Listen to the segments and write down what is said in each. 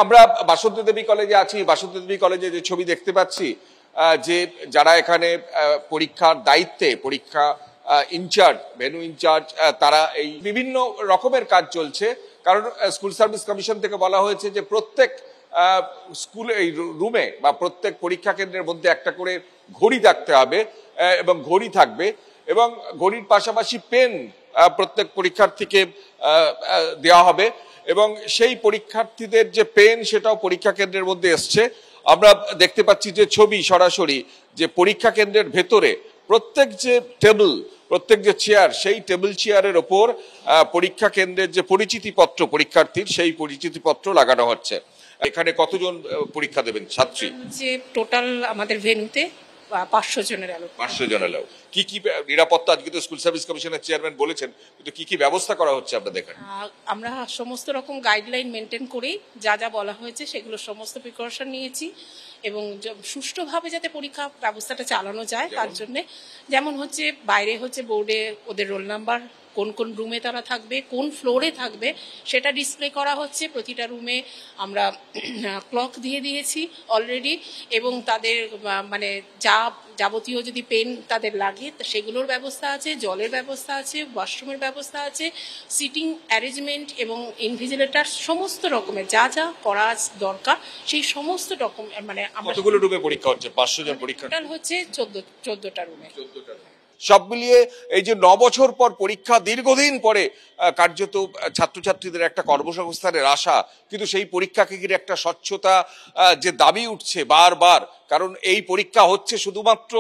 আমরা বাসন্তী দেবী কলেজে আছি। বাসন্তী দেবী কলেজে যে ছবি দেখতে পাচ্ছি, যে যারা এখানে পরীক্ষার দায়িত্বে, পরীক্ষা ইনচার্জ, ভেন্যু ইনচার্জ, তারা এই বিভিন্ন রকমের কাজ চলছে। কারণ স্কুল সার্ভিস কমিশন থেকে বলা হয়েছে যে প্রত্যেক স্কুল এই রুমে বা প্রত্যেক পরীক্ষা কেন্দ্রের মধ্যে একটা করে ঘড়ি থাকতে হবে এবং ঘড়ি থাকবে, এবং ঘড়ির পাশাপাশি পেন প্রত্যেক পরীক্ষার্থীকে দেওয়া হবে, এবং সেই পরীক্ষার্থীদের যে পেন সেটাও পরীক্ষা কেন্দ্রের মধ্যে এসছে। আমরা দেখতে পাচ্ছি যে ছবি সরাসরি, যে পরীক্ষা কেন্দ্রের ভেতরে প্রত্যেক যে টেবিল, প্রত্যেক যে চেয়ার, সেই টেবিল চেয়ারের ওপর পরীক্ষা কেন্দ্রের যে পরিচিতিপত্র পরীক্ষার্থীর, সেই পরিচিতিপত্র লাগানো হচ্ছে। এখানে কতজন পরীক্ষা দেবেন ছাত্রী? যে টোটাল আমাদের ভেন্যুতে 500 জনের অ্যালাউ। 500 জন অ্যালাউ। কি কি নিরাপত্তা, আজকে তো স্কুল সার্ভিস কমিশনের চেয়ারম্যান বলেছেন, কিন্তু কি কি ব্যবস্থা করা হচ্ছে আপনাদের এখানে? আমরা সমস্ত রকম গাইডলাইন মেনটেন করেই যা যা বলা হয়েছে সেগুলো সমস্ত প্রিকশন নিয়েছি, এবং সুষ্ঠুভাবে যাতে পরীক্ষা ব্যবস্থাটা চালানো যায় তার জন্য, যেমন হচ্ছে বাইরে হচ্ছে বোর্ডে ওদের রোল নাম্বার, কোন কোন রুমে তারা থাকবে, কোন ফ্লোরে থাকবে সেটা ডিসপ্লে করা হচ্ছে। প্রতিটা রুমে আমরা ক্লক দিয়ে দিয়েছি অলরেডি, এবং তাদের মানে যাবতীয় যদি পেন তাদের লাগে সেগুলোর ব্যবস্থা আছে, জলের ব্যবস্থা আছে, ওয়াশরুমের ব্যবস্থা আছে, সিটিং অ্যারেঞ্জমেন্ট এবং ইনভিজিলেটর, সমস্ত রকমের যা যা করা দরকার সেই সমস্ত রকম। মানে কতগুলো রুমে পরীক্ষা হচ্ছে? 500 জন পরীক্ষা টোটাল হচ্ছে 14টা রুমে। সব মিলিয়ে এই যে 9 বছর পর পরীক্ষা, দীর্ঘদিন পরে কার্যত ছাত্রছাত্রীদের একটা কর্মসংস্থানের আশা, কিন্তু সেই পরীক্ষাকে ঘিরে একটা স্বচ্ছতা যে দাবি উঠছে বারবার। কারণ এই পরীক্ষা হচ্ছে শুধুমাত্র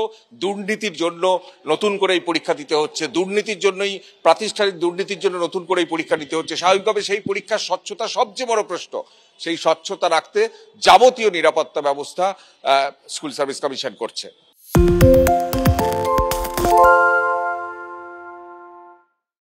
দুর্নীতির জন্য নতুন করে এই পরীক্ষা দিতে হচ্ছে, দুর্নীতির জন্যই, প্রাতিষ্ঠানিক দুর্নীতির জন্য নতুন করে এই পরীক্ষা দিতে হচ্ছে। স্বাভাবিকভাবে সেই পরীক্ষার স্বচ্ছতা সবচেয়ে বড় প্রশ্ন। সেই স্বচ্ছতা রাখতে যাবতীয় নিরাপত্তা ব্যবস্থা স্কুল সার্ভিস কমিশন করছে।